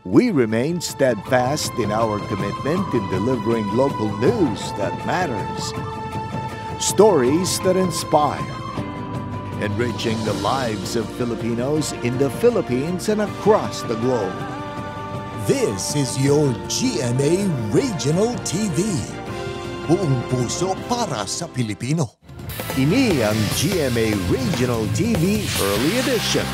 We remain steadfast in our commitment in delivering local news that matters, stories that inspire, enriching the lives of Filipinos in the Philippines and across the globe. This is your GMA Regional TV. Buong puso para sa Pilipino. Ini ang GMA Regional TV Early Edition.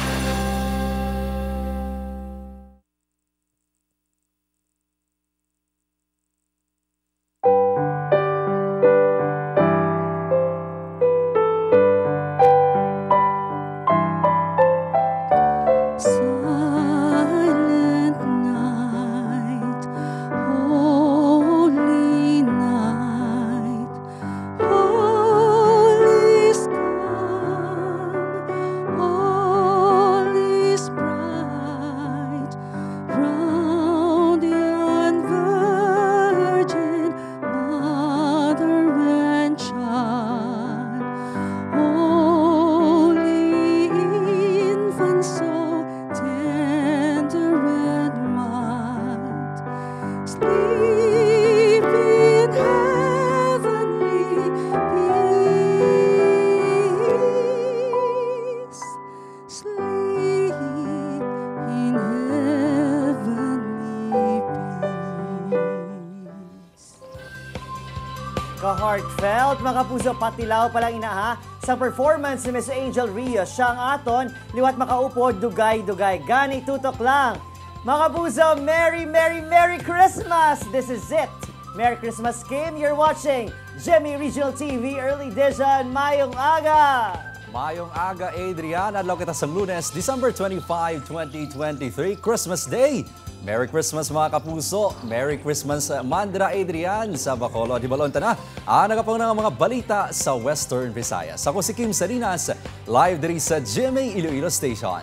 Ka-heartfelt, mga puso, patilaw palang inaha sa performance ni Miss Angel Rios. Siya ang aton, liwat makaupo, dugay-dugay. Gani tutok lang. Mga puso, Merry, Merry, Merry Christmas! This is it. Merry Christmas, Kim. You're watching GMA Regional TV Early Edition. Mayong aga! Mayong aga, Adrian. Adlaw kita sa Lunes, December 25, 2023, Christmas Day. Merry Christmas mga kapuso. Merry Christmas, Mandra Adrian sa Bacolod. Di balon na. Nagapang na mga balita sa Western Visayas. Ako si Kim Salinas, live diri sa GMA Iloilo Station.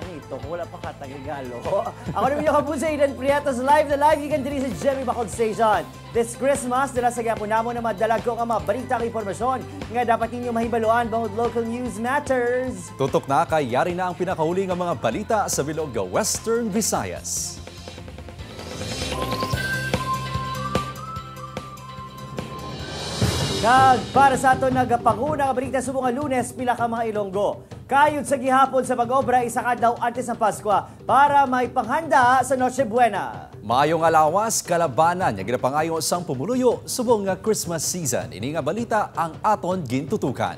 Manito, wala pa katagigalo. Ako naman yung kapuso, Aidan Prietos, live na live. Ikan diri sa GMA Bacolod Station. This Christmas, dala sa gapo namo na madalag ko ang mga balita k impormasyon nga dapat ninyo mahibaluan bawod local news matters. Tutok na kay yari na ang pinakahuli ng mga balita sa bilog Western Visayas. Para sa ato nagapanguna nga balita subong nga Lunes pila ka mga Ilonggo. Kayod sa gihapon sa pag-obra isa ka daw antes ng Pasko para may panghanda sa Noche Buena. Mayong alawas kalabanan nga ginapangayo sang pumuluyo subong nga Christmas season. Ini nga balita ang aton gintutukan.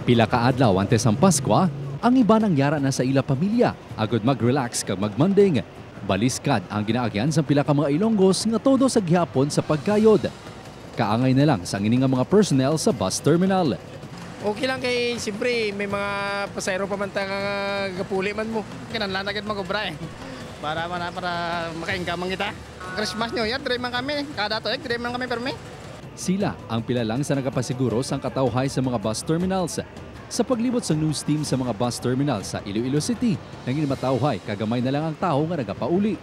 Pila ka adlaw antes ang Pasko, ang iba nangyara na sa ila pamilya agud mag-relax kag magmanding. Baliskad ang ginaagyan sa pila ka mga Ilonggos nga todo sa gihapon sa pagkayod. Kaangay na lang sa nga mga personnel sa bus terminal. Okay lang kay siyempre may mga pasayro pa man nga gapuli man mo. Kinahanglan agad mag-obra para maka-income kita. Christmas New Year, dire man kami. Kada tuig dire man kami permi. Sila ang pila lang sa nagapasiguro sang katawhay sa mga bus terminals. Sa paglibot sa news team sa mga bus terminal sa Iloilo City, nanging matawhay kagamay na lang ang tao nga nagapauli.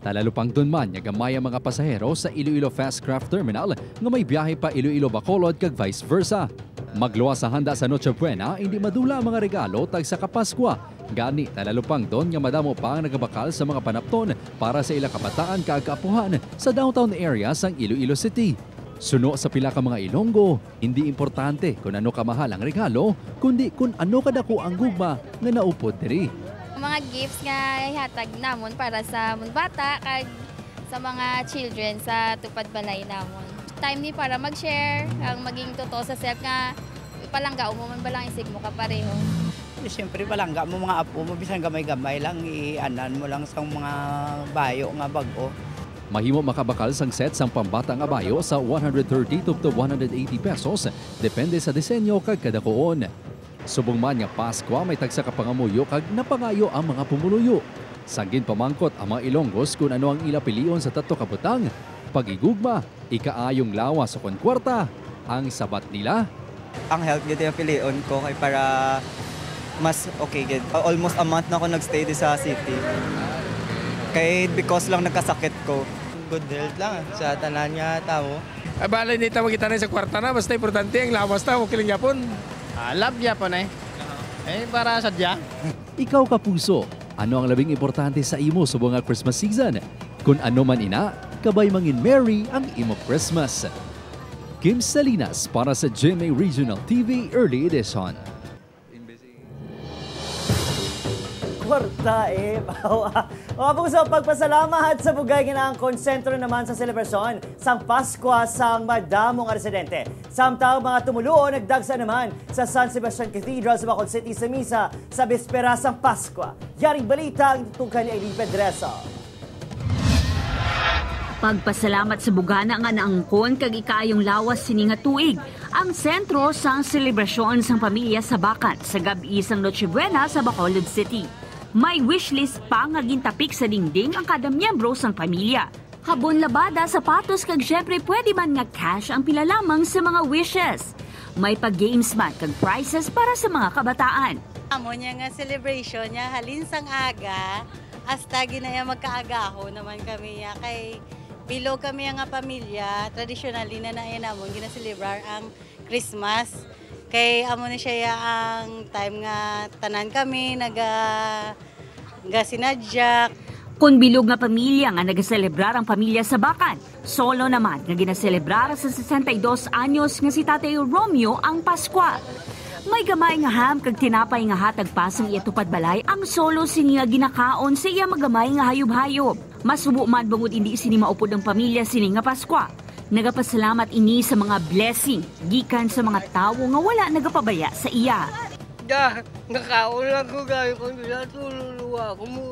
Talalupang dun man nga gamay ang mga pasahero sa Iloilo Fast Craft Terminal nga may biyahe pa Iloilo Bacolod kag vice versa. Magluwas sa handa sa Noche Buena, hindi madula ang mga regalo tag sa Kapaskwa. Gani talalupang don nga madamo pa ang nagabakal sa mga panapton para sa ila kabataan kag kaapuhan sa downtown area sang Iloilo City. Suno sa pila ka mga Ilonggo, hindi importante kung ano kamahal ang regalo, kundi kung ano kadako ang gugma nga naupod diri. Mga gifts nga ihatag namon para sa mga bata kag sa mga children sa tupad balay namon. Time ni para mag-share, ang maging totoo sa self nga palangga mo man balang isig mo kapareho. Siyempre palangga mo mga apo mo bisan gamay-gamay lang ianan mo lang sa mga bayo nga bag-o. Mahimo makabakal sang set sang pambata nga bayo sa 130 to 180 pesos depende sa disenyo kag kadakoon. Subong man nga Pasko may tagsa ka pangamuyo kag napangayo ang mga pumuluyo. Sanggin pamangkot ang mga Ilonggos kung ano ang ila pilion sa tatlo ka butang. Pag-igugma, ikaayong lawas o kwarta, ang sabat nila. Ang health gid yung pilion ko kay para mas okay gid. Almost a month na ako nagstay di sa city. Kay because lang nagkasakit ko. Good health lang sa tanan nga tao. Balay ni tawag kita na sa kwarta na basta importante ang lawas ta okay lang yapon. Love yapon para sadya. Ikaw kapuso, Ano ang labing importante sa imo sa mga Christmas season? Kung ano man ina, kabay mangin merry ang imo Christmas. Kim Salinas para sa GMA Regional TV Early Edition. Kwarta Mga puso, pagpasalamat sa bugay ginaang konsentro naman sa selebrasyon sang Pasko sang madamong residente. Samtang mga tumuluo nagdagsa naman sa San Sebastian Cathedral sa Bacolod City sa misa sa bispera sang Pasko. Yaring balita ang tungkol ni Eileen Pedreso. Pagpasalamat sa bugana nga naangkon kag ikayong lawas sini nga tuig ang sentro sang selebrasyon sang pamilya sa Bacan sa gabi sang Noche Buena sa Bacolod City. May wishlist pa nga gintapik sa dingding ang kada miyembro sang pamilya. Habon labada, sapatos kag syempre pwede man nga cash ang pila lamang sa mga wishes. May pag-games man kag prizes para sa mga kabataan. Amo niya nga celebration niya halin sang aga hasta ginaya magkaagaho naman kami ya kay bilog kami nga pamilya traditionally na namon ginaselebrar ang Christmas. Kay amo na siya ang time nga tanan kami sinadyak. Kung bilog nga pamilya nga nagaselebrar ang pamilya sa Bacan, solo naman nga ginaselebrar sa 62 anyos nga si Tatay Romeo ang Pasko. May gamay nga ham kag tinapay nga hatag pasang iatupad balay ang solo siniya ginakaon sa iya magamay nga hayop-hayop. Masubo man bangod hindi sini maupod ang pamilya sini nga Pasko. Nagapasalamat ini sa mga blessing gikan sa mga tao nga wala nagapabaya sa iya. Nakaon lang ko gaya kung tululuwa ko mo.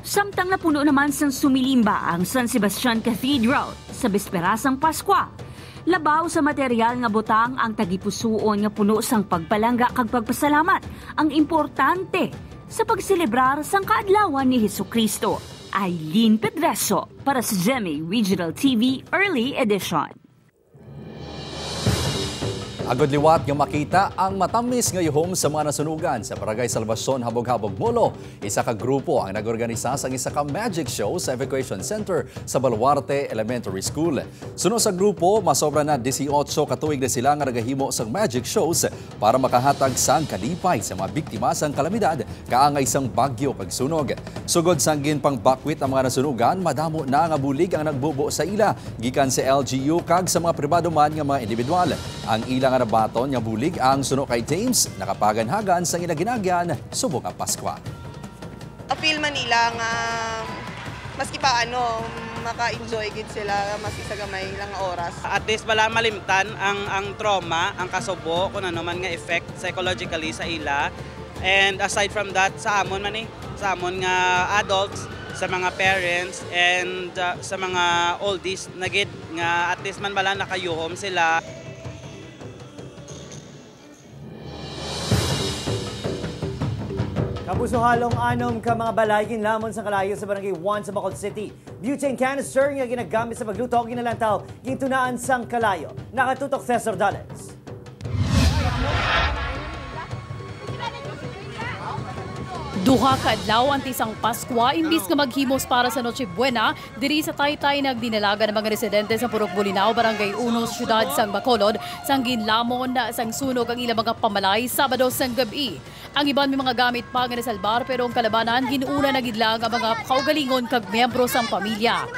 Samtang napuno naman sang sumilimba ang San Sebastian Cathedral sa bisperasang Pasko. Labaw sa material nga butang ang tagipusuon nga puno sang pagpalangga kag pagpasalamat ang importante sa pagselebrar sang kaadlawan ni Hesukristo. Eileen Pedreso para sa GMA Regional TV Early Edition. Agod liwat nga makita ang matamis nga yuhom sa mga nasunugan sa Barangay Salvacion, Habog-Habog, Molo. Isa ka grupo ang nag-organisa sa isa ka magic show sa Evacuation Center sa Baluarte Elementary School. Sunod sa grupo, masobra na 18 katuig na sila nga nagahimo sa magic shows para makahatag sang kalipay sa mga biktima sang kalamidad kaangay sang bagyo kag sunog. Sugod sang ginpang bakwit ang mga nasunugan, madamo na nga bulig ang nagbubo sa ila gikan sa LGU kag sa mga pribado man nga mga individual. Ang ilang nabaton nga bulig ang suno kay James nakapaganhagan sa ginaginagyan subok ang Pasko. Apil man nila nga maski pa maka-enjoy gid sila maski sa gamay lang oras. At least wala malimtan ang trauma, ang kasubo kung ano man nga effect psychologically sa ila. And aside from that sa amon nga adults, sa mga parents and sa mga oldies na gid nga at least man wala nakayuhom sila. Kapuso halong anom ka mga balaykin lamon sa kalayo sa Barangay 1 sa Bacolod City. Butane canister nga ginagamit sa pagluto o ginalantaw gintunaan sang kalayo. Nakatutok Cesar Dales. Duha ka adlaw ang tisang Pasko imbis nga maghimos para sa Noche Buena diri sa Taytay nagdinalaga ng mga residente sa Purok Bulinaw, Barangay 1, Siyudad sang Bacolod sang ginlamon sang sunog ang ilang mga pamalay Sabado sang gabi. Ang iban may mga gamit pa nga nasalbar pero ang kalabanan ginuuna na gidlang ang mga kaugalingon kag miyembro sang pamilya.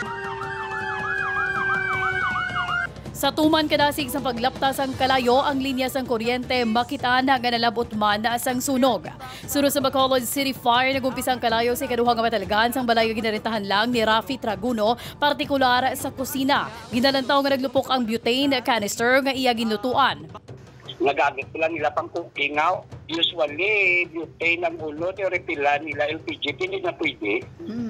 Sa tuman kadasig sa paglaptas ang kalayo, ang linya sang kuryente makita na nga nalabot man na sang sunog. Sunod sa Bacolod City Fire, nagumpisang kalayo sa ikaduhang matalagan sang balay ginarentahan lang ni Rafi Traguno, partikular sa kusina. Ginalantaw nga naglupok ang butane canister nga iya ginutuan. Nagamit sila nila pang cooking now. Usually, butane ang ulo, repilan nila LPG, hindi na pwede.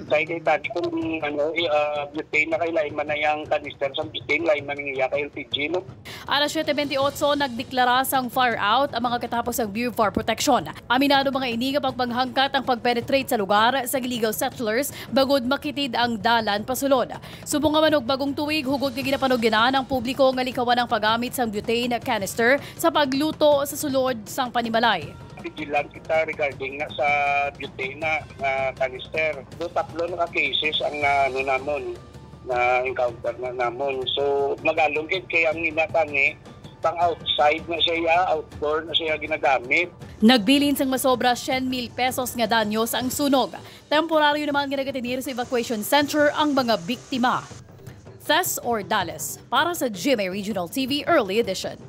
Kaya tadi kung butane na kay lain man na yung canister sa butane, lain man niya kay LPG. No? Alas 7:28, nagdeklara sang fire out ang mga katapos ang Bureau for Protection. Aminado mga ini nga pagpanghangkat ang pagpenetrate sa lugar sa illegal settlers bagod makitid ang dalan pasulod. Subong nga manog bagong tuig, hugod nga ginapanugyanan ang publiko nga likawan ang paggamit sang butane canister sa pagluto sa sulod sang panimalay. Vigilant kita regarding na sa butane na canister. So, 3 na cases ang namon na encounter na namon. So magalungkit kay ang inatani pang outside na siya, outdoor na siya ginagamit. Nagbilin sang masobra 100,000 pesos nga danyos ang sunog. Temporaryo naman nga nagatinir sa evacuation center ang mga biktima. Tess Ordales para sa GMA Regional TV Early Edition.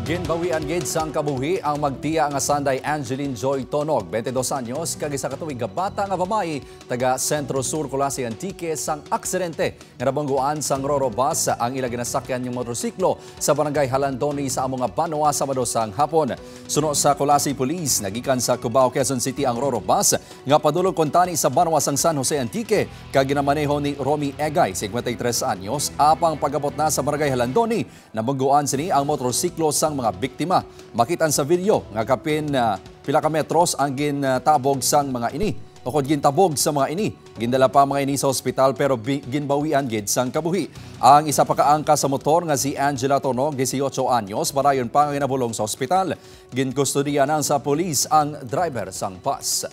Ginbawian gid sang kabuhi ang magtiya nga Sanday Angeline Joy Tonog, 22 anyos, kag isa ka tuig nga bata nga babae taga Centro Sur Colasi Antique sang aksidente nga nabangguan sang Roro bus ang ila ginasakyan yung motorsiklo sa barangay Halandoni sa among nga Banwa Sabado sang hapon. Suno sa Colasi Police, nagikan sa Cubao, Quezon City ang Roro bus nga padulog kontani sa Banwa sang San Jose Antique kag ginamaneho ni Romy Egay, 53 anyos, apang pagabot na sa barangay Halandoni nabangguan sini ang motorsiklo sang mga biktima. Makitan sa video nga kapin pila ka metros ang gintabog sang mga ini. Ukod gintabog sa mga ini, gindala pa mga ini sa ospital pero ginbawian gid sang kabuhi. Ang isa pa kaangka sa motor nga si Angela Tonog, 18 anyos, parayon pa nga ginabulong sa ospital. Ginkustodiya na sa pulis ang driver sang bus.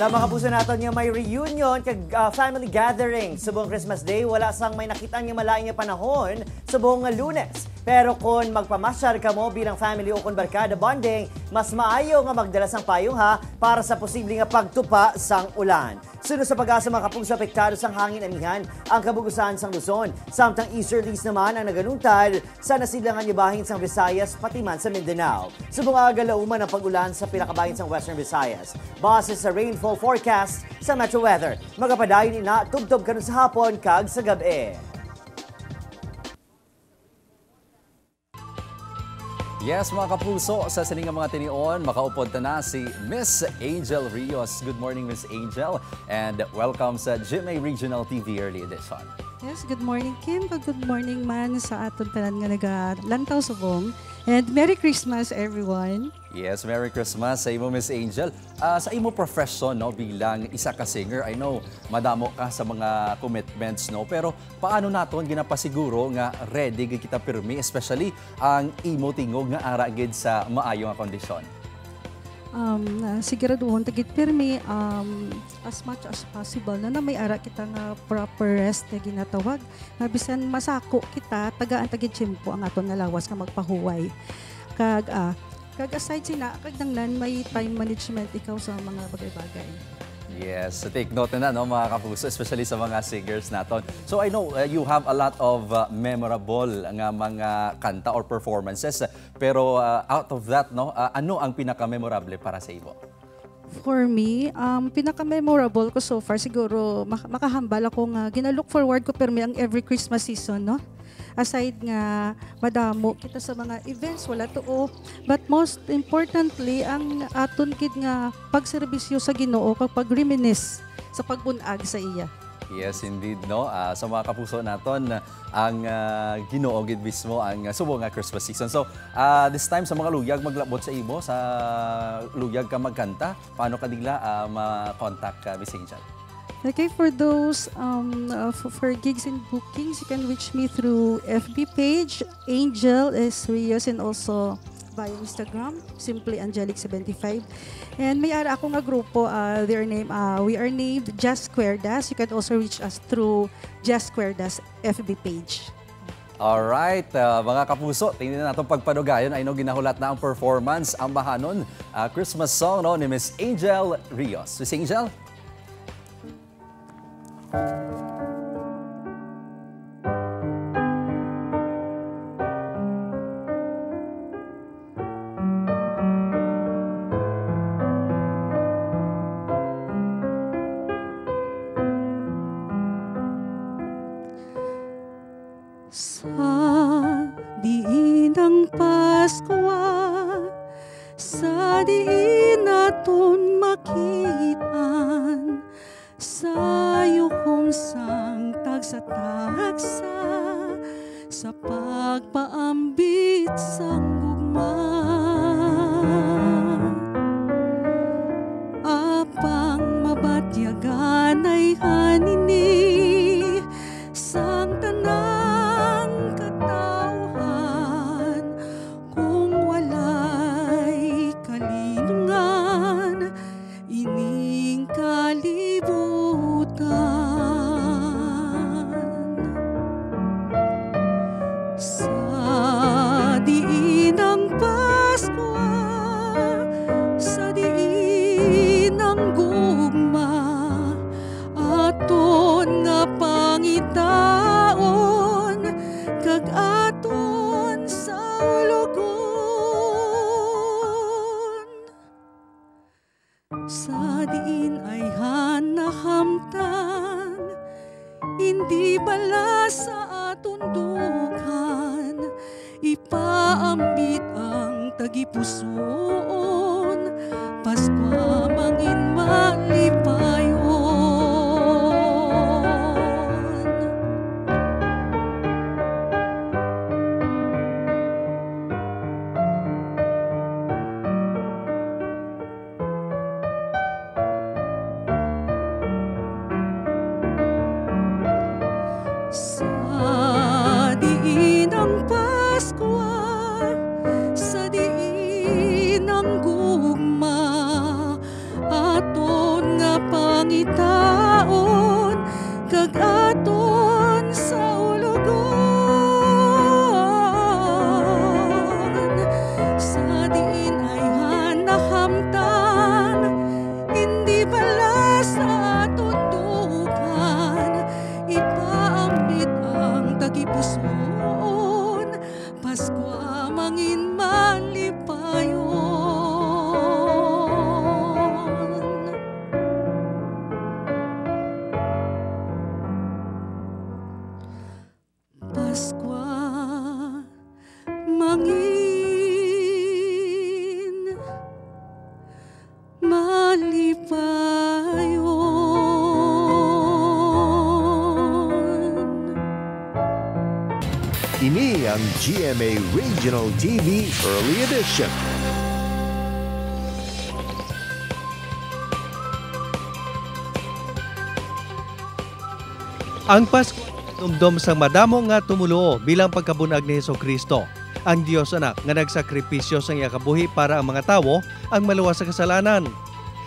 Sa mga kapuso natin nga may reunion kag family gathering sa buong Christmas Day, wala sang may nakita nga malaing nga panahon sa buong Lunes. Pero kung magpamasyar ka mo bilang family o kung barkada bonding, mas maayo nga magdala sang payong ha para sa posibleng nga pagtupa sang ulan. Sunod sa pag-asa mga kapuso, apektado sang hangin amihan ang kabugusan sang Luzon. Samtang easterlies naman ang naganuntad sa nasilangan ibahin sang Visayas pati man sa Mindanao. Subong agalauman ang pag-ulan sa pinakabahin sang Western Visayas. Base sa rainfall forecast sa Metro Weather, magapadayon ina tubtob karon sa hapon kag sa gabi. Yes, mga kapuso, sa siningang mga tinion, makaupod na si Miss Angel Rios. Good morning, Miss Angel, and welcome sa GMA Regional TV Early Edition. Yes, good morning, Kim. Good morning man sa aton tanan nga nagalantaw subong. And Merry Christmas, everyone. Yes, Merry Christmas sa imo, Miss Angel. Sa imo profession, no, bilang isa ka singer, I know, madamo ka sa mga commitments, no? Pero paano naton ginapasiguro nga ready gid kita pirmi, especially ang imo tingog nga ara gid sa maayo nga kondisyon? Siguraduhon tagit pirmi as much as possible na may ara kita nga proper rest na ginatawag nga bisan masako kita tagaan tagit tiyempo ang aton nga lawas nga magpahuway kag aside sina kag nanglan may time management ikaw sa mga bagay-bagay. Yes, take note na no mga kapuso, especially sa mga singers naton. So I know you have a lot of memorable nga mga kanta or performances, pero out of that, no, ano ang pinaka-memorable para sa imo? For me, pinaka-memorable ko so far siguro makahambal ako nga ginalook forward ko permi ang every Christmas season, no? Aside nga madamo kita sa mga events wala tuo, but most importantly ang aton kid nga pagserbisyo sa Ginoo kag pag-reminisce sa pagbunag sa iya. Yes, indeed, no. Sa mga kapuso naton, ang Ginoo gid mismo ang subo nga Christmas season. So, this time sa mga luyag maglabot sa imo, sa luyag ka magkanta, paano ka digla ma-contact ka, Miss Angel? Okay, for those for gigs and bookings, you can reach me through FB page, Angel S. Rios, and also via Instagram, simply Angelic75. And may ara ako nga grupo, we are named Just Cuerdas. You can also reach us through Just Cuerdas FB page. Alright, mga kapuso, tingnan natin pagpanugayon. I know ginahulat na ang performance, ang bahanon, Christmas song no, ni Miss Angel Rios. Miss Angel? Sa diin ng Paskwa, sa diin naton makitaan, sayo kong sang tagsa-tagsa sa pagpaambit sang gugma. Apang mabatyagan ay hanini sang tanang katauhan kung walay kali kalibutan. Sa diin ng Pasko, sa diin ng gugma, aton nga pangitaon, kag aton sa ulugon. Sa diin ay hanahamtan, hindi bala sa aton dukan, ipaambit ang tagipusoon, Paskwa mangin malipayon. Sa diin ng Pasko, sa diin ng gugma, aton nga pangitaon, kag aton sa ulugon. Sa diin ay hanahamtan, hindi bala sa aton dukan, ipaambit ang tagipusoon, Paskwa mangin malipayon. Paskwa mangin malipayon. Ini ang GMA Regional TV Early Edition. Ang Pasko dumdom sang madamo nga tumulo bilang pagkabunag ni Hesukristo. Ang Dios anak nga nagsakripisyo sang iya kabuhi para ang mga tawo ang maluwas sa kasalanan.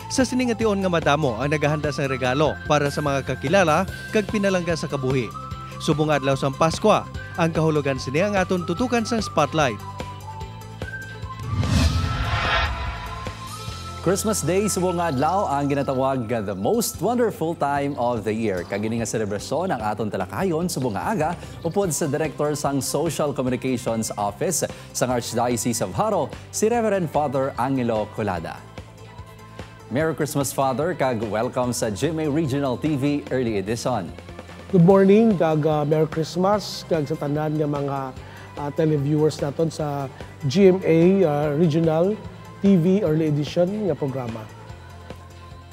Sa siningation nga madamo ang naghahanda sang regalo para sa mga kakilala kag pinalangga sa kabuhi. Subong adlaw sang Pasko, ang kahulugan sini ang aton tutukan sang spotlight. Christmas Day subong nga adlaw ang ginatawag nga the most wonderful time of the year. Kagini nga selebrasyon ang aton talakayon subong nga aga upod sa Director sang Social Communications Office sang Archdiocese of Haro, si Reverend Father Angelo Colada. Merry Christmas, Father, kag welcome sa GMA Regional TV Early Edition. Good morning, kag Merry Christmas, kag sa tanan nga mga televiewers naton sa GMA Regional TV Early Edition nga programa.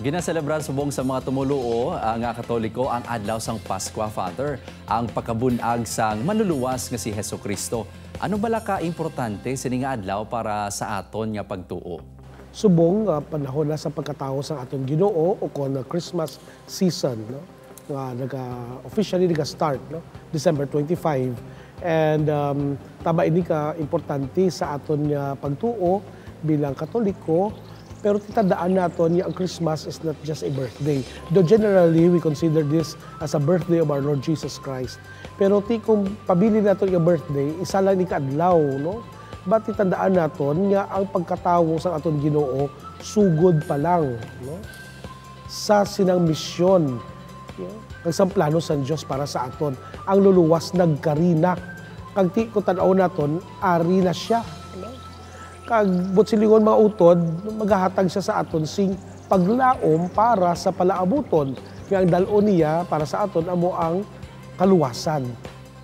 Ginaselebrar subong sa mga tumuluo nga Katoliko ang adlaw sang Pasko, Father, ang pagkabunag sang manluluwas nga si Hesukristo. Ano bala ka importante sini nga adlaw para sa aton nga pagtuo? Subong panahon na sa pagkatawo sa aton Ginoo o kon Christmas season, no? Nga officially nag-start, no? December 25. And tama ini ka importante sa aton nga pagtuo bilang Katoliko, pero titandaan naton nga ang Christmas is not just a birthday. Though generally we consider this as a birthday of our Lord Jesus Christ. Pero kung pabili naton nga birthday, isa lang ni kaadlaw, no? But titandaan naton nga ang pagkatawo sa aton Ginoo sugod pa lang, no? Sa sinang misyon, kag sa plano sa Dios para sa aton, ang luluwas nagkarina. Kag ti ko tan-aw naton, ari na siya, no? Kag butsilingon mga utod, maghahatag siya sa aton sing paglaom para sa palaabuton. Kaya ang dalon niya para sa aton amo ang kaluwasan.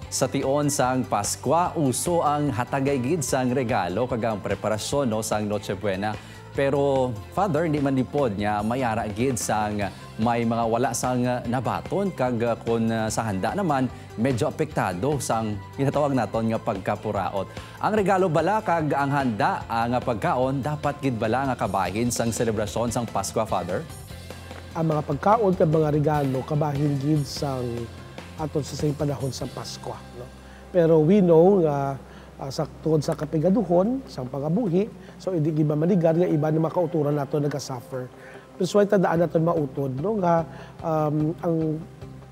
Sa tion sang Pasko, uso ang hatagay gid sang regalo kag ang preparasyon no sang Noche Buena. Pero Father, hindi man lipod niya mayara gid sang may mga wala sang nabaton kag kun sa handa naman medyo apektado sang ginatawag naton nga pagkapuraot. Ang regalo bala kag ang handa nga pagkaon dapat gid bala nga kabahin sang selebrasyon sang Pasko, Father? Ang mga pagkaon kag mga regalo kabahin gid sang aton sa same panahon sa Pasko, no? Pero we know nga tungod sa kapigaduhon, sa pangabuhi, so hindi giba manigar nga iba na makauturan nato nagka-suffer. Pero so tandaan natin mautod, no, nga ang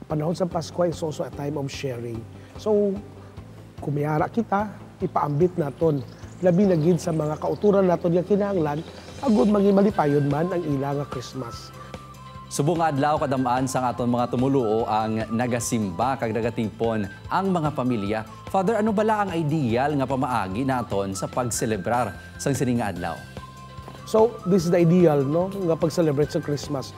panahon sa Pasko is also a time of sharing. So, kumiyara kita, ipaambit naton labi na gid sa mga kauturan naton nga kinahanglan agud maging malipayon man ang ilang nga Christmas. Subong nga adlaw kadamaan sa aton mga tumuluo ang nagasimba kag nagatipon ang mga pamilya. Father, ano bala ang ideal nga pamaagi naton sa pagselebrar sang sining nga adlaw? So, this is the ideal, no, nga pag-celebrate sa Christmas.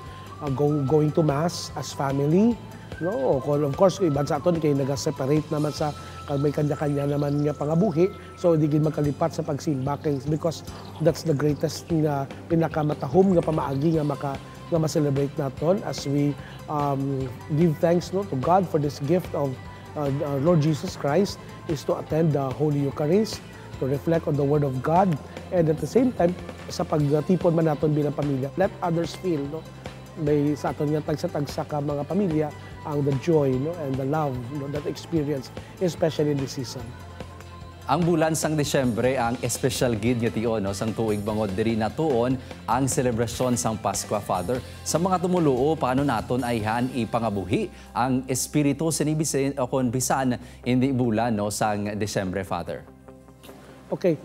Going to mass as family, no, of course iban sa aton kay naga-separate naman sa may kanya-kanya naman nga pangabuhi, so hindi gid magkalipat sa pagsimba because that's the greatest nga pinakamatahom nga pamaagi nga ma-celebrate naton as we give thanks, no, to God for this gift of our Lord Jesus Christ is to attend the Holy Eucharist, to reflect on the Word of God, and at the same time sa pagtipon man naton bilang pamilya, let others feel, no, may sa aton nga tagsa-tagsa ka mga pamilya ang the joy, no, and the love, no, that experience, especially in this season. Ang bulan sang Desyembre ang special gid nga tion, no, sang tuig bangod diri natuon ang selebrasyon sang Pasko, Father. Sa mga tumuluo, paano naton ayhan ipangabuhi ang espiritu sinibisin o kon bisan hindi bulan, no, sang Desyembre, Father? Okay,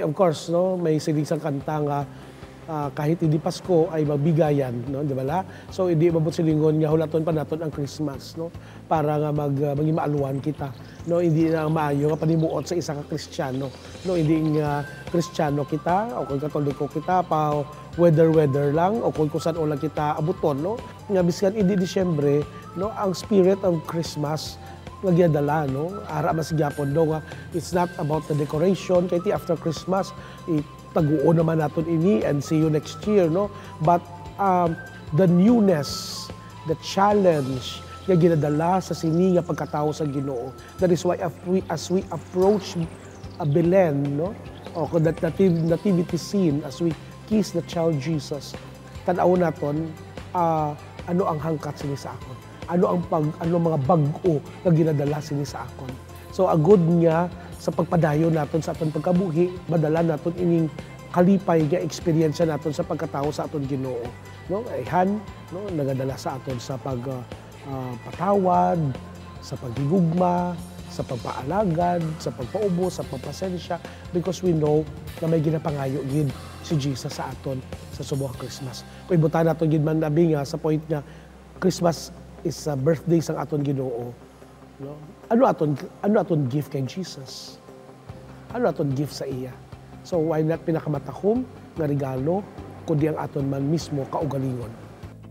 of course, no, may siling sang kanta nga kahit hindi Pasko ay mabigayan, no, di ba la? So hindi mabot silingon nga hulaton pa naton ang Christmas, no, para nga maging maaluan kita, no, hindi na maayo nga panimuot sa isa ka Kristiyano, no, hindi nga Kristiyano kita o kung Katoliko kita pa weather lang o kung saan lang kita abuton, no, nga biskan hindi Disyembre, no, ang spirit of Christmas nagyadala, no, ara masigyapon do nga it's not about the decoration kay after Christmas taguo naman natin ini and see you next year, no? But the newness, the challenge nga ginadala sa sini nga pagkatao sa Ginoo. That is why as we approach Belen, no, o that nativity scene, as we kiss the child Jesus, tanaw naton ano ang hangkat sini sa akon, ano mga bag-o nga ginadala sini sa akon. So agud nga sa pagpadayo naton sa aton pagkabuhi, madala naton ining kalipay nga eksperyensya naton sa pagkatao sa aton Ginoo, no, ayhan, no, nagadala sa aton sa patawad, sa paghigugma, sa pagpaalagad, sa pagpaubo, sa pagpasensya, because we know na may ginapangayo gid si Jesus sa aton sa subuhang Christmas. Kung ibutan naton gid man labi nga sa point nga Christmas is a birthday sang aton Ginoo, no? Ano aton gift kay Jesus? Ano aton gift sa iya? So why not pinakamatahom nga regalo kundi ang aton man mismo kaugalingon.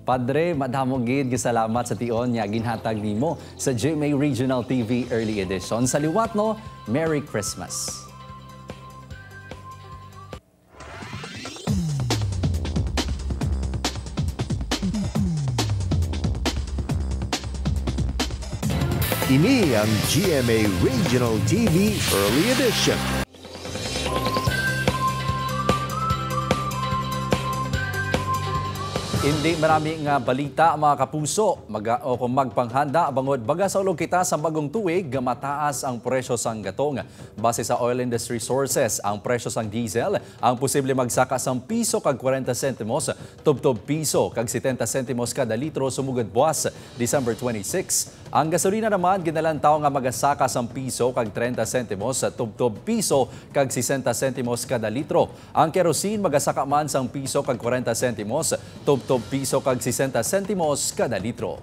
Padre, madamo gid gisalamat sa tion nga ginhatag nimo sa GMA Regional TV Early Edition. Sa liwat, no, Merry Christmas. Ini ang GMA Regional TV Early Edition. Hindi maraming balita mga kapuso, kung magpanghanda bangod baga sa ulog kita sa bagong tuig, mataas ang presyo sang gatong. Base sa oil industry sources, ang presyo sang diesel ang posible magsaka sang piso kag 40 sentimos, tubtob piso kag 70 sentimos kada litro sumugod buwas December 26. Ang gasolina naman ginalantaw nga magasaka sang piso kag 30 sentimos, tubtob piso kag 60 sentimos kada litro. Ang kerosene magasaka man sang piso kag 40 sentimos, tubtob piso kag 60 sentimos kada litro.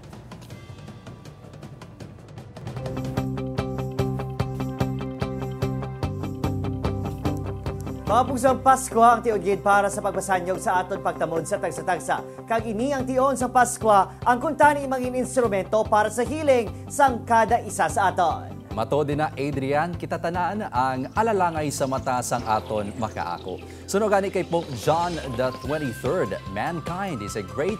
Mga pusang Pasko ang tiudgid para sa pagbasanyog sa aton pagtamod sa tagsa-tagsa. Kag ini ang tion sa Pasko ang kuntani mangin instrumento para sa healing sang kada isa sa aton. Mato din na Adrian, kita tanaan ang alalangay sa mata sang aton makaako. Sunogani kay Pope John the 23rd, mankind is a great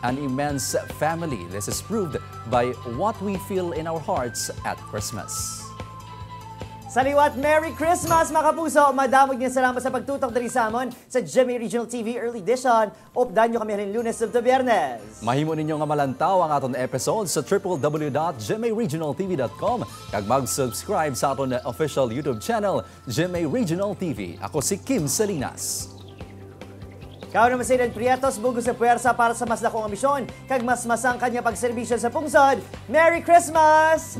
and immense family. This is proved by what we feel in our hearts at Christmas. Sa liwat, Merry Christmas mga kapuso! Madamog niya salamat sa pagtutok dari sa amon sa GMA Regional TV Early Edition. Updan nyo kami rin Lunes to Biyernes. Mahimo ninyo nga malantaw ang aton episode sa www.gmaregionaltv.com kag mag-subscribe sa aton official YouTube channel, GMA Regional TV. Ako si Kim Salinas. Kao naman sa Prietos, bugo sa puwersa para sa mas dakong ambisyon, kag mas masang kanya pagserbisyo sa pungsod. Merry Christmas!